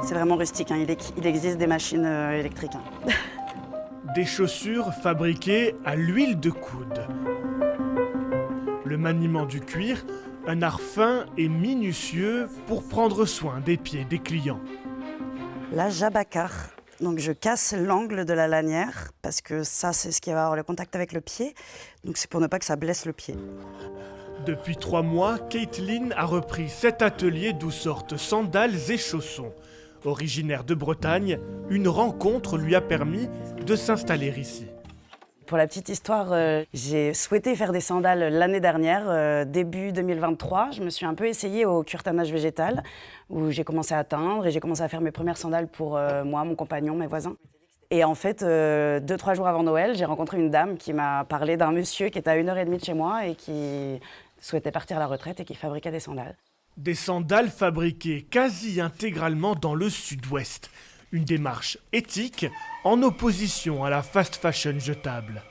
C'est vraiment rustique, hein. Il existe des machines électriques. Hein. Des chaussures fabriquées à l'huile de coude. Le maniement du cuir, un art fin et minutieux pour prendre soin des pieds des clients. La jabacar. Donc je casse l'angle de la lanière parce que ça c'est ce qui va avoir le contact avec le pied. Donc c'est pour ne pas que ça blesse le pied. Depuis 3 mois, Caitlin a repris cet atelier d'où sortent sandales et chaussons. Originaire de Bretagne, une rencontre lui a permis de s'installer ici. Pour la petite histoire, j'ai souhaité faire des sandales l'année dernière, début 2023. Je me suis un peu essayée au curetanage végétal, où j'ai commencé à teindre et j'ai commencé à faire mes premières sandales pour moi, mon compagnon, mes voisins. Et en fait, 2-3 jours avant Noël, j'ai rencontré une dame qui m'a parlé d'un monsieur qui était à 1h30 de chez moi et qui souhaitait partir à la retraite et qui fabriquait des sandales. Des sandales fabriquées quasi intégralement dans le sud-ouest. Une démarche éthique en opposition à la fast fashion jetable.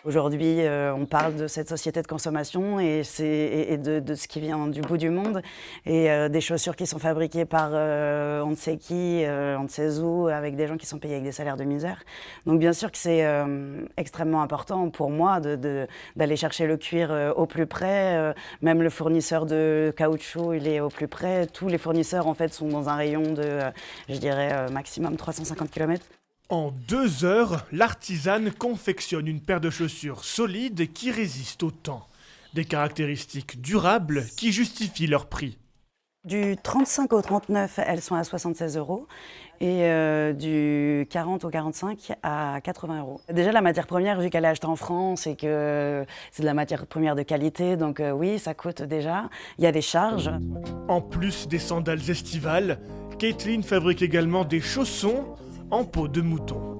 Aujourd'hui, on parle de cette société de consommation et de ce qui vient du bout du monde et des chaussures qui sont fabriquées par on ne sait qui, on ne sait où, avec des gens qui sont payés avec des salaires de misère. Donc bien sûr que c'est extrêmement important pour moi d'aller chercher le cuir au plus près. Même le fournisseur de caoutchouc, il est au plus près. Tous les fournisseurs en fait sont dans un rayon de, je dirais, maximum 350 km. En 2 heures, l'artisane confectionne une paire de chaussures solides qui résistent au temps. Des caractéristiques durables qui justifient leur prix. Du 35 au 39, elles sont à 76 € et du 40 au 45 à 80 €. Déjà, la matière première, vu qu'elle est achetée en France et que c'est de la matière première de qualité, donc oui, ça coûte déjà. Il y a des charges. En plus des sandales estivales, Caitlin fabrique également des chaussons en peau de mouton.